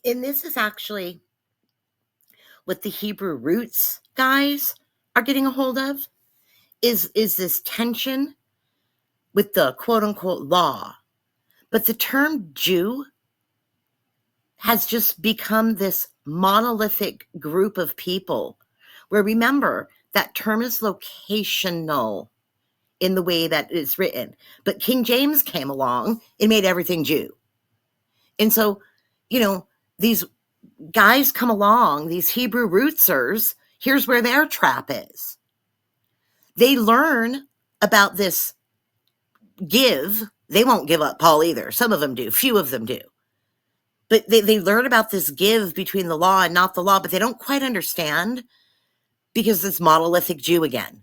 And this is actually what the Hebrew roots guys are getting a hold of, is this tension with the quote unquote law. But the term Jew has just become this monolithic group of people where, remember, that term is locational in the way that it's written. But King James came along and made everything Jew. And so, these guys come along, these Hebrew rootsers, here's where their trap is. They learn about this give. They won't give up Paul either. Some of them do. Few of them do. But they learn about this give between the law and not the law, but they don't quite understand because it's monolithic Jew again.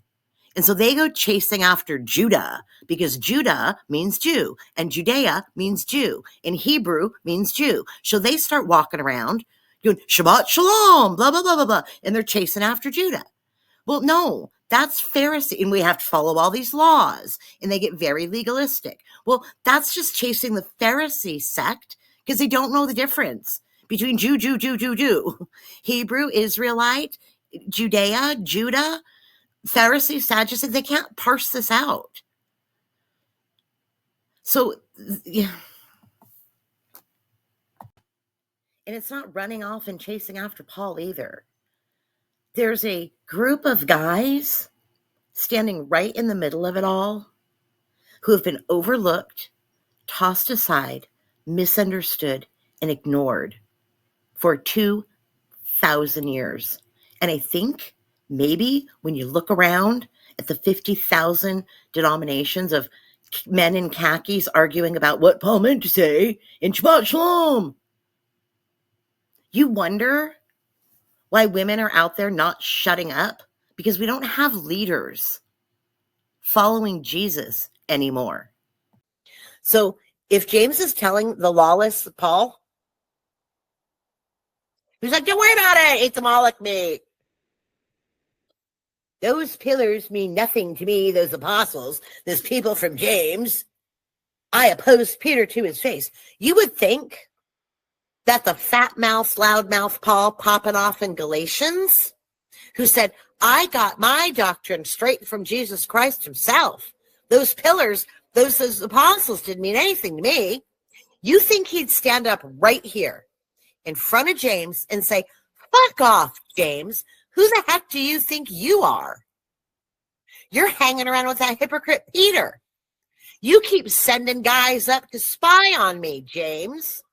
And so they go chasing after Judah because Judah means Jew and Judea means Jew and Hebrew means Jew. So they start walking around doing Shabbat Shalom, blah, blah, blah, blah, blah. And they're chasing after Judah. Well, no, that's Pharisee. And we have to follow all these laws. And they get very legalistic. Well, that's just chasing the Pharisee sect because they don't know the difference between Jew, Hebrew, Israelite, Judea, Judah, Pharisee, Sadducee. They can't parse this out. So, yeah. And it's not running off and chasing after Paul either. There's a group of guys standing right in the middle of it all who have been overlooked, tossed aside, misunderstood, and ignored for 2,000 years. And I think maybe when you look around at the 50,000 denominations of men in khakis arguing about what Paul meant to say in Shabbat Shalom, you wonder why women are out there not shutting up, because we don't have leaders following Jesus anymore. So if James is telling the lawless Paul, he's like, don't worry about it, eat the Moloch meat. Those pillars mean nothing to me, those apostles, those people from James. I opposed Peter to his face. You would think that the fat mouth, loud mouth Paul popping off in Galatians, who said, I got my doctrine straight from Jesus Christ himself. Those pillars, those apostles didn't mean anything to me. You think he'd stand up right here in front of James and say, fuck off, James. Who the heck do you think you are? You're hanging around with that hypocrite Peter. You keep sending guys up to spy on me, James.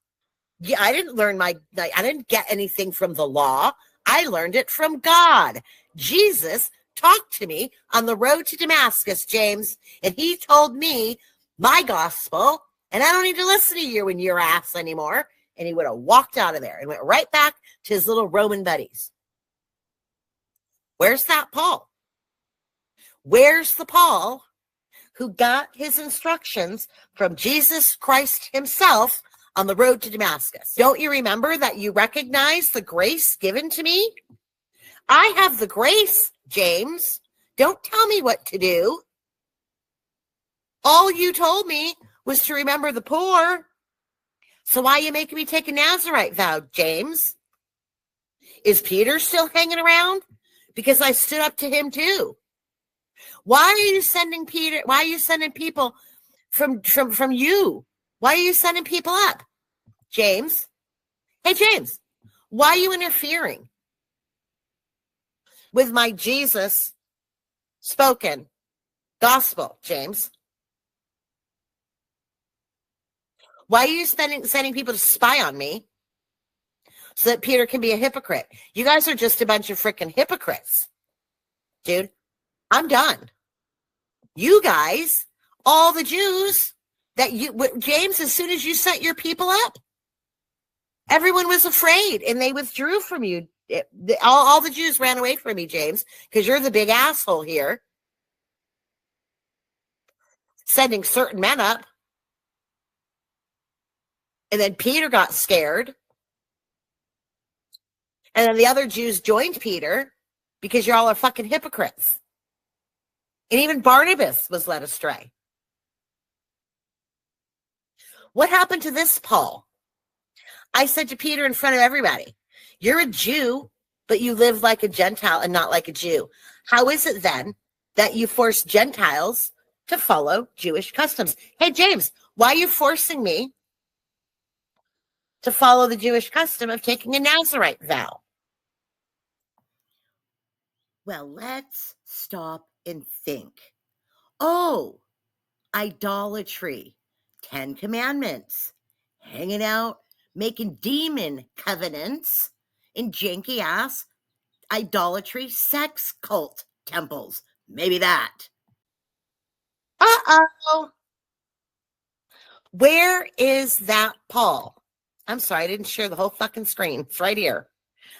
Yeah, I didn't get anything from the law. I learned it from God. Jesus talked to me on the road to Damascus, James, and he told me my gospel, and I don't need to listen to you and your ass anymore. And he would have walked out of there and went right back to his little Roman buddies. Where's that Paul? Where's the Paul who got his instructions from Jesus Christ himself on the road to Damascus? Don't you remember that you recognize the grace given to me? I have the grace, James. Don't tell me what to do. All you told me was to remember the poor. So why are you making me take a Nazirite vow, James? Is Peter still hanging around? Because I stood up to him too. Why are you sending Peter? Why are you sending people from you? Why are you sending people up? James? Hey, James, why are you interfering with my Jesus spoken gospel, James? Why are you sending people to spy on me so that Peter can be a hypocrite? You guys are just a bunch of freaking hypocrites. Dude, I'm done. You guys, all the Jews that James, as soon as you set your people up, everyone was afraid and they withdrew from you. All the Jews ran away from you, James, because you're the big asshole here, sending certain men up. And then Peter got scared. And then the other Jews joined Peter because y'all are fucking hypocrites. And even Barnabas was led astray. What happened to this Paul? I said to Peter in front of everybody, you're a Jew, but you live like a Gentile and not like a Jew. How is it then that you force Gentiles to follow Jewish customs? Hey, James, why are you forcing me to follow the Jewish custom of taking a Nazirite vow? Well, let's stop and think. Oh, idolatry, 10 commandments, hanging out, making demon covenants in janky ass idolatry sex cult temples. Maybe that. Uh-oh. Where is that Paul? I'm sorry, I didn't share the whole fucking screen. It's right here.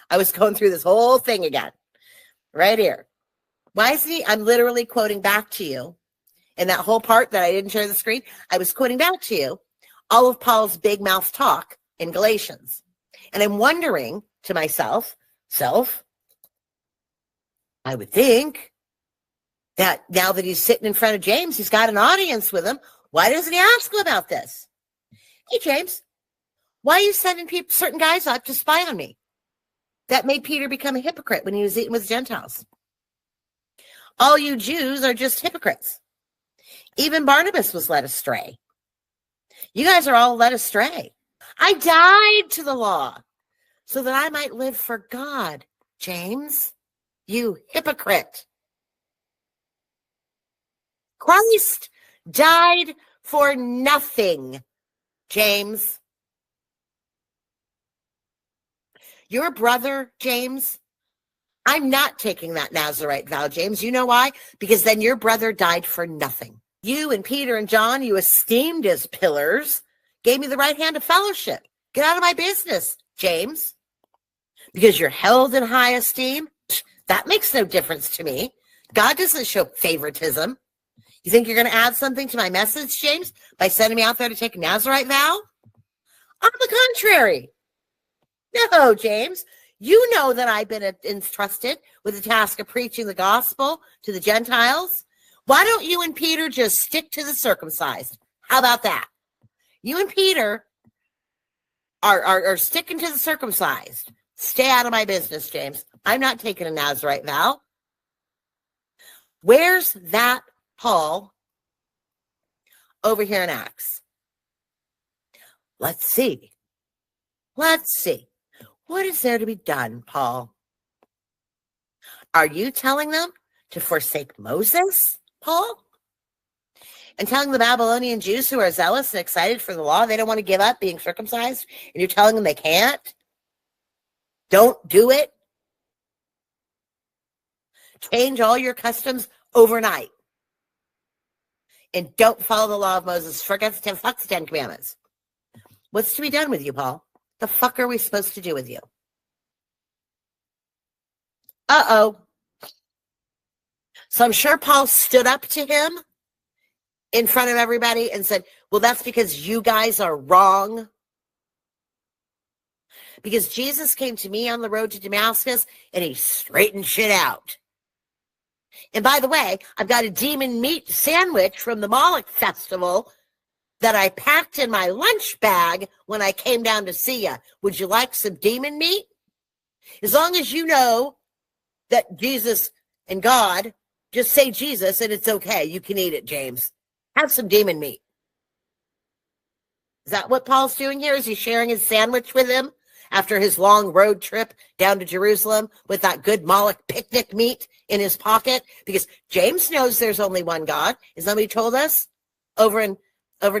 I was going through this whole thing again. Right here. Why is he? I'm literally quoting back to you. In that whole part that I didn't share the screen, I was quoting back to you all of Paul's big mouth talk in Galatians. And I'm wondering to myself, I would think that now that he's sitting in front of James, he's got an audience with him. Why doesn't he ask him about this? Hey, James, why are you sending certain guys out to spy on me? That made Peter become a hypocrite when he was eating with Gentiles. All you Jews are just hypocrites. Even Barnabas was led astray. You guys are all led astray. I died to the law so that I might live for God, James. You hypocrite. Christ died for nothing, James. Your brother, James, I'm not taking that Nazirite vow, James. You know why? Because then your brother died for nothing. You and Peter and John, you esteemed as pillars, gave me the right hand of fellowship. Get out of my business, James. Because you're held in high esteem, that makes no difference to me. God doesn't show favoritism. You think you're going to add something to my message, James, by sending me out there to take a Nazirite vow? On the contrary. No, James. You know that I've been entrusted with the task of preaching the gospel to the Gentiles. Why don't you and Peter just stick to the circumcised? How about that? You and Peter are sticking to the circumcised. Stay out of my business, James. I'm not taking a Nazirite vow. Where's that Paul over here in Acts? Let's see. What is there to be done, Paul? Are you telling them to forsake Moses, Paul? And telling the Babylonian Jews who are zealous and excited for the law, they don't want to give up being circumcised, and you're telling them they can't? Don't do it? Change all your customs overnight. And don't follow the law of Moses. Forget the 10 commandments. What's to be done with you, Paul? The fuck are we supposed to do with you? Uh-oh. So I'm sure Paul stood up to him in front of everybody and said, well, that's because you guys are wrong. Because Jesus came to me on the road to Damascus and he straightened shit out. And by the way, I've got a demon meat sandwich from the Moloch festival that I packed in my lunch bag when I came down to see you. Would you like some demon meat? As long as you know that Jesus and God, just say Jesus and it's okay. You can eat it, James. Have some demon meat. Is that what Paul's doing here? Is he sharing his sandwich with him after his long road trip down to Jerusalem with that good Moloch picnic meat in his pocket? Because James knows there's only one God. Is that what he told us over in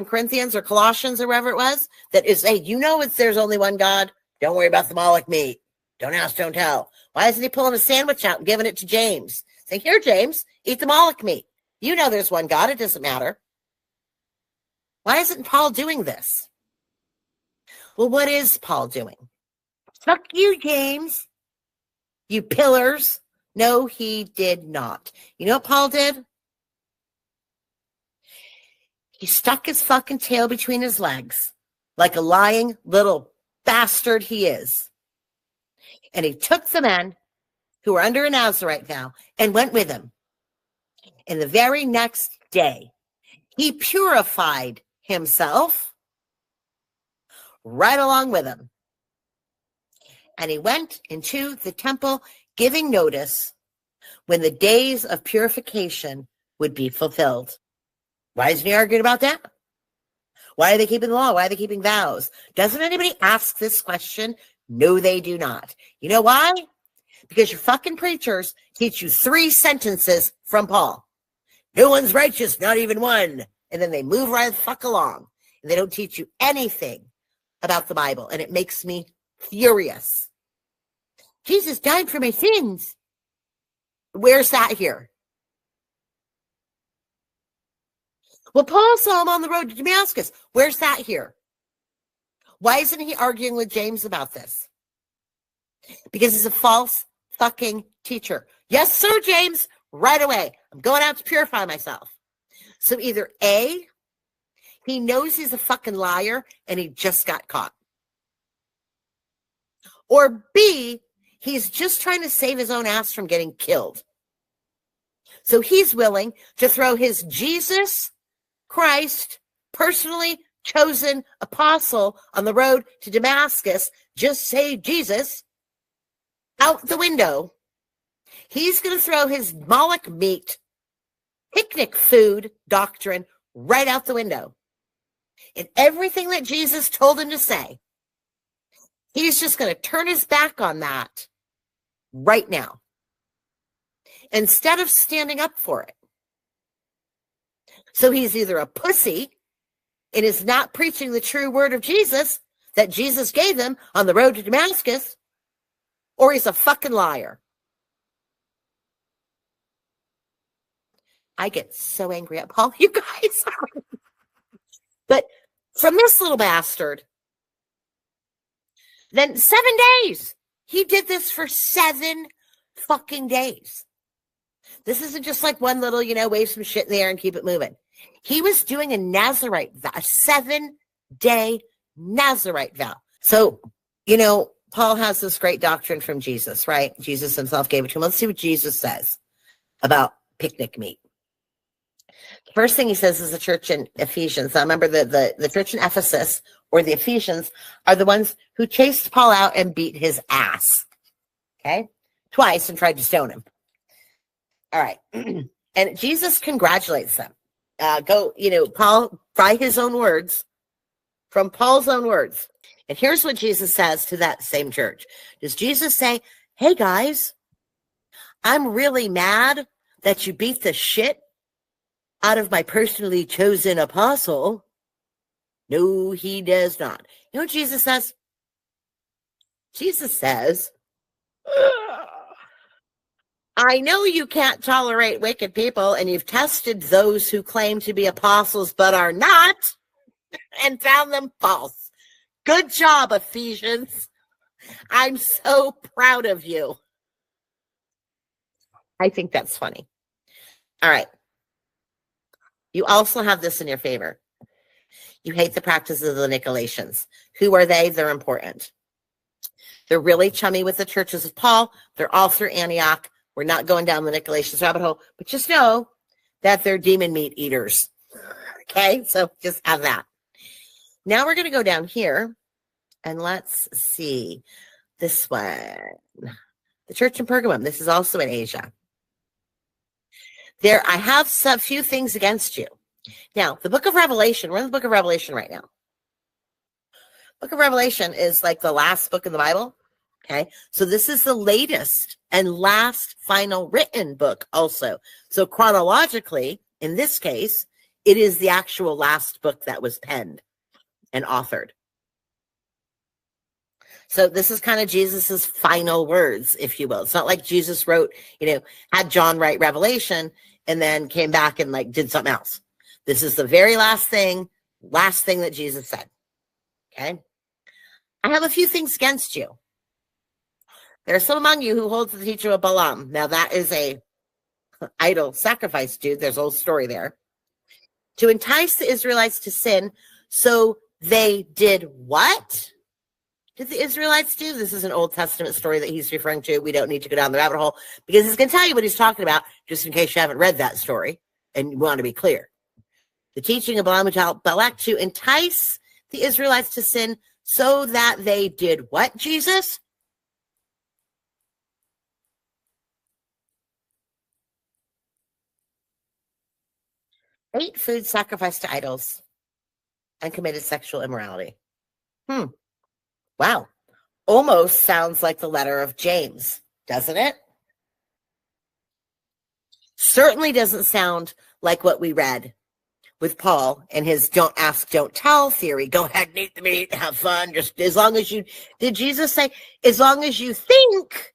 Corinthians or Colossians or wherever it was? That is, hey, you know there's only one God. Don't worry about the Moloch meat. Don't ask, don't tell. Why isn't he pulling a sandwich out and giving it to James? Saying, here, James, eat the Moloch meat. You know there's one God. It doesn't matter. Why isn't Paul doing this? Well, what is Paul doing? Fuck you, James. You pillars. No, he did not. You know what Paul did? He stuck his fucking tail between his legs like a lying little bastard he is. And he took the men who were under a Nazirite vow and went with him. And the very next day, he purified himself right along with him. And he went into the temple, giving notice when the days of purification would be fulfilled. Why isn't he arguing about that? Why are they keeping the law? Why are they keeping vows? Doesn't anybody ask this question? No, they do not. You know why? Because your fucking preachers teach you 3 sentences from Paul. No one's righteous, not even one. And then they move right the fuck along. And they don't teach you anything about the Bible. And it makes me furious. Jesus died for my sins. Where's that here? Well, Paul saw him on the road to Damascus. Where's that here? Why isn't he arguing with James about this? Because he's a false fucking teacher. Yes, sir, James. Right away. I'm going out to purify myself. So either A, he knows he's a fucking liar and he just got caught. Or B, he's just trying to save his own ass from getting killed. So he's willing to throw his Jesus Christ, personally chosen apostle on the road to Damascus, just say Jesus, out the window. He's going to throw his Moloch meat, picnic food doctrine right out the window. And everything that Jesus told him to say, he's just going to turn his back on that right now, instead of standing up for it. So he's either a pussy and is not preaching the true word of Jesus that Jesus gave him on the road to Damascus, or he's a fucking liar. I get so angry at Paul, you guys. But from this little bastard, then 7 days. He did this for 7 fucking days. This isn't just like one little, wave some shit in the air and keep it moving. He was doing a Nazarite vow, a 7-day Nazarite vow. So, Paul has this great doctrine from Jesus, right? Jesus himself gave it to him. Let's see what Jesus says about picnic meat. First thing he says is the church in Ephesians. Now remember, the church in Ephesus, or the Ephesians, are the ones who chased Paul out and beat his ass. Okay? Twice, and tried to stone him. All right. And Jesus congratulates them. Paul, by his own words, from Paul's own words. And here's what Jesus says to that same church. Does Jesus say, hey guys, I'm really mad that you beat the shit out of my personally chosen apostle? No, he does not. You know what Jesus says? Jesus says, I know you can't tolerate wicked people, and you've tested those who claim to be apostles but are not, and found them false. Good job, Ephesians. I'm so proud of you. I think that's funny. All right. You also have this in your favor. You hate the practices of the Nicolaitans. Who are they? They're important. They're really chummy with the churches of Paul. They're all through Antioch. We're not going down the Nicolaitans rabbit hole, but just know that they're demon meat eaters. Okay, so just have that. Now we're going to go down here, and let's see this one. The church in Pergamum. This is also in Asia. There, I have a few things against you. Now, the book of Revelation, we're in the book of Revelation right now. Book of Revelation is like the last book in the Bible. Okay, so this is the latest and last final written book also. So chronologically, in this case, it is the actual last book that was penned and authored. So this is kind of Jesus's final words, if you will. It's not like Jesus wrote, had John write Revelation and then came back and did something else. This is the very last thing that Jesus said. Okay. I have a few things against you. There are some among you who hold to the teaching of Balaam. Now that is a idol sacrifice, dude. There's a whole story there. To entice the Israelites to sin, so they did what? Did the Israelites do? This is an Old Testament story that he's referring to. We don't need to go down the rabbit hole because he's going to tell you what he's talking about, just in case you haven't read that story and you want to be clear. The teaching of Balaam and Balak to entice the Israelites to sin, so that they did what, Jesus? ate food sacrificed to idols, and committed sexual immorality. Wow. Almost sounds like the letter of James, doesn't it? Certainly doesn't sound like what we read with Paul and his don't ask, don't tell theory. Go ahead and eat the meat, have fun. Just as long as you, did Jesus say, as long as you think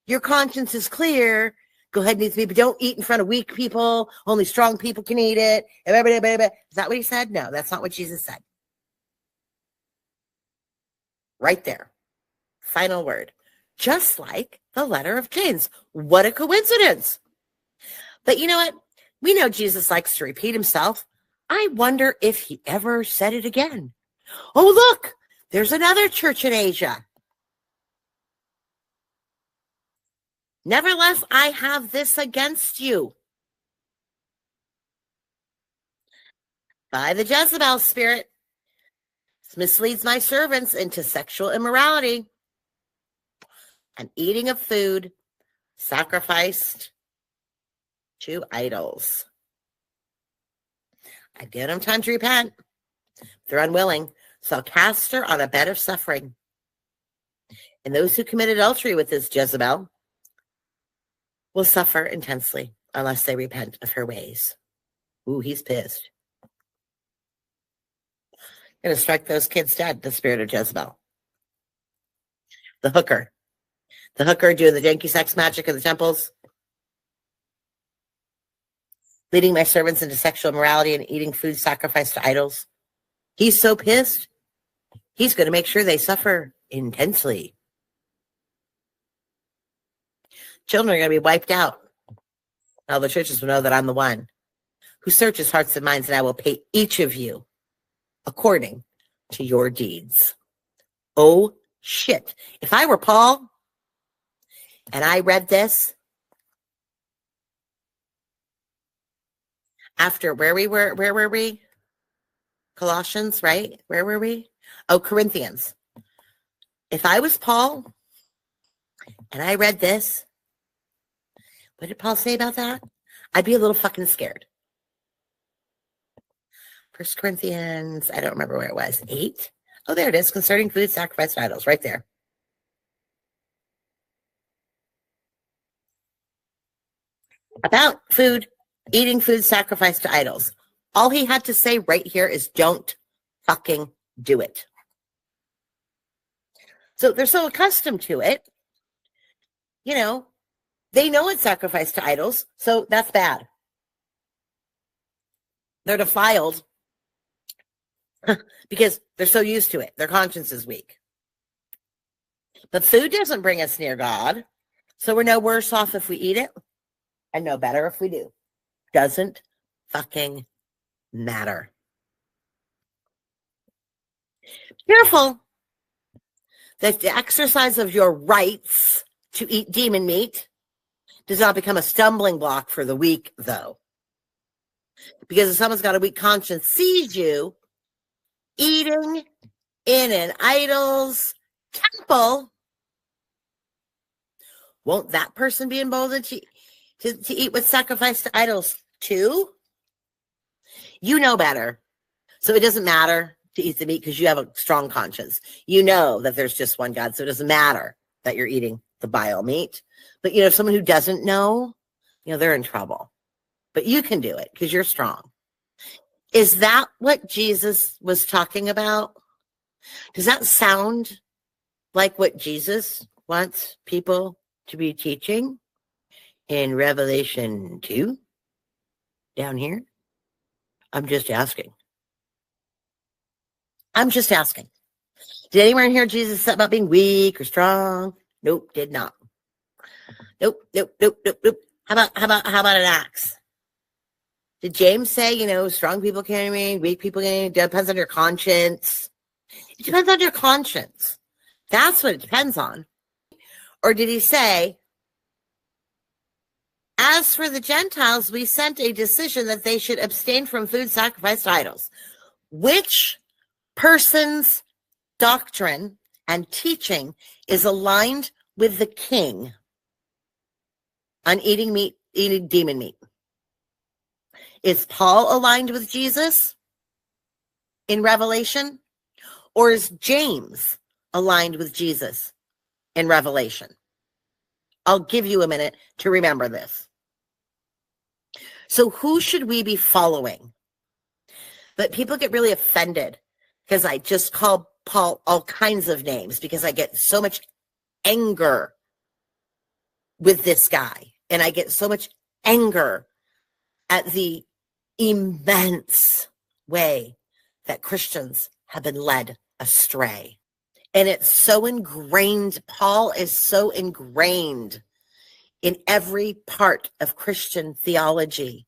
your conscience is clear, go ahead and eat the meat, but don't eat in front of weak people. Only strong people can eat it. Is that what he said? No, that's not what Jesus said. Right there. Final word. Just like the letter of James. What a coincidence. But you know what? We know Jesus likes to repeat himself. I wonder if he ever said it again. Oh, look, there's another church in Asia. Nevertheless, I have this against you. By the Jezebel spirit, misleads my servants into sexual immorality and eating of food sacrificed to idols. I've given them time to repent. They're unwilling, so I'll cast her on a bed of suffering. And those who commit adultery with this Jezebel will suffer intensely unless they repent of her ways. Ooh, he's pissed. Going to strike those kids dead, the spirit of Jezebel. The hooker doing the janky sex magic in the temples, leading my servants into sexual immorality and eating food sacrificed to idols. He's so pissed, he's going to make sure they suffer intensely. Children are going to be wiped out. All the churches will know that I'm the one who searches hearts and minds, and I will pay each of you according to your deeds. Oh, shit. If I were Paul and I read this after where were we? Colossians, right? Where were we? Oh, Corinthians. If I was Paul and I read this, what did Paul say about that? I'd be a little fucking scared. 1 Corinthians, I don't remember where it was. 8? Oh, there it is. Concerning food sacrificed to idols, right there. About food, eating food sacrificed to idols. All he had to say right here is don't fucking do it. So they're so accustomed to it, you know, they know it's sacrificed to idols, so that's bad. They're defiled because they're so used to it. Their conscience is weak. But food doesn't bring us near God, so we're no worse off if we eat it and no better if we do. Doesn't fucking matter. Careful that the exercise of your rights to eat demon meat does not become a stumbling block for the weak, though. Because if someone's got a weak conscience, sees you eating in an idol's temple, won't that person be emboldened to eat with sacrifice to idols too? You know better. So it doesn't matter to eat the meat because you have a strong conscience. You know that there's just one God, so it doesn't matter that you're eating the bile meat. But, you know, someone who doesn't know, you know, they're in trouble. But you can do it because you're strong. Is that what Jesus was talking about? Does that sound like what Jesus wants people to be teaching in Revelation 2 down here? I'm just asking. Did anyone hear Jesus say about being weak or strong? Nope, did not. Nope. How about an Acts? Did James say, you know, strong people can't read, weak people can't read? It depends on your conscience. It depends on your conscience. That's what it depends on. Or did he say, as for the Gentiles, we sent a decision that they should abstain from food sacrificed to idols? Which person's doctrine and teaching is aligned with the king on eating demon meat? Is Paul aligned with Jesus in Revelation? Or is James aligned with Jesus in Revelation? I'll give you a minute to remember this. So who should we be following? But people get really offended because I just call Paul all kinds of names because I get so much anger with this guy. And I get so much anger at the immense way that Christians have been led astray. And it's so ingrained. Paul is so ingrained in every part of Christian theology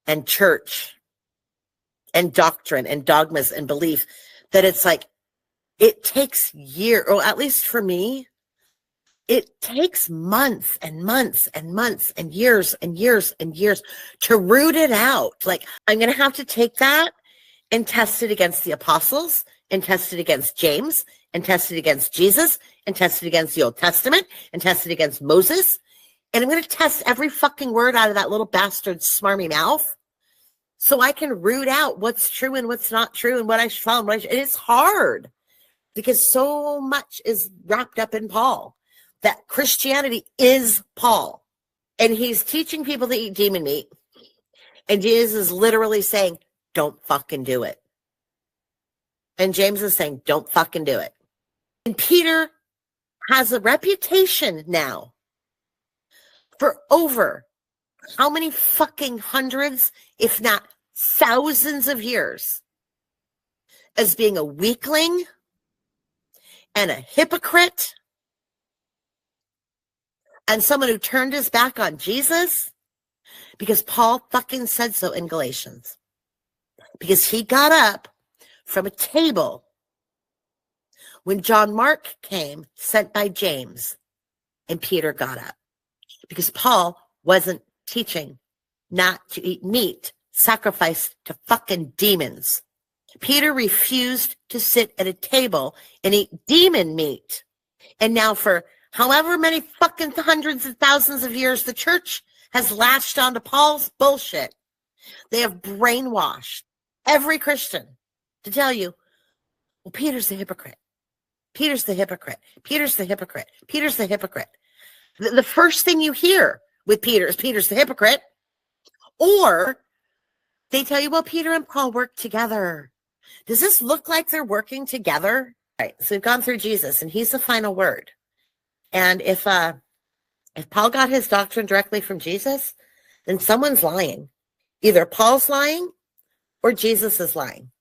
and church and doctrine and dogmas and belief that it's like, it takes years, or at least for me, it takes months and months and months and years and years and years to root it out. Like, I'm going to have to take that and test it against the apostles and test it against James and test it against Jesus and test it against the Old Testament and test it against Moses. And I'm going to test every fucking word out of that little bastard's smarmy mouth so I can root out what's true and what's not true and what I should follow. And what it's hard because so much is wrapped up in Paul. That Christianity is Paul. And he's teaching people to eat demon meat. And Jesus is literally saying, don't fucking do it. And James is saying, don't fucking do it. And Peter has a reputation now for over how many fucking hundreds, if not thousands of years, as being a weakling and a hypocrite and someone who turned his back on Jesus because Paul fucking said so in Galatians. Because he got up from a table when John Mark came, sent by James, and Peter got up. Because Paul wasn't teaching not to eat meat sacrificed to fucking demons. Peter refused to sit at a table and eat demon meat. And now for however many fucking hundreds of thousands of years, the church has latched onto Paul's bullshit. They have brainwashed every Christian to tell you, well, Peter's the hypocrite. Peter's the hypocrite. Peter's the hypocrite. Peter's the hypocrite. The first thing you hear with Peter is Peter's the hypocrite. Or they tell you, well, Peter and Paul work together. Does this look like they're working together? All right, so we've gone through Jesus, and he's the final word. And if Paul got his doctrine directly from Jesus, then someone's lying. Either Paul's lying or Jesus is lying.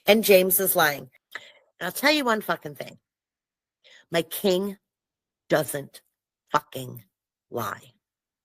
And James is lying. And I'll tell you one fucking thing. My king doesn't fucking lie.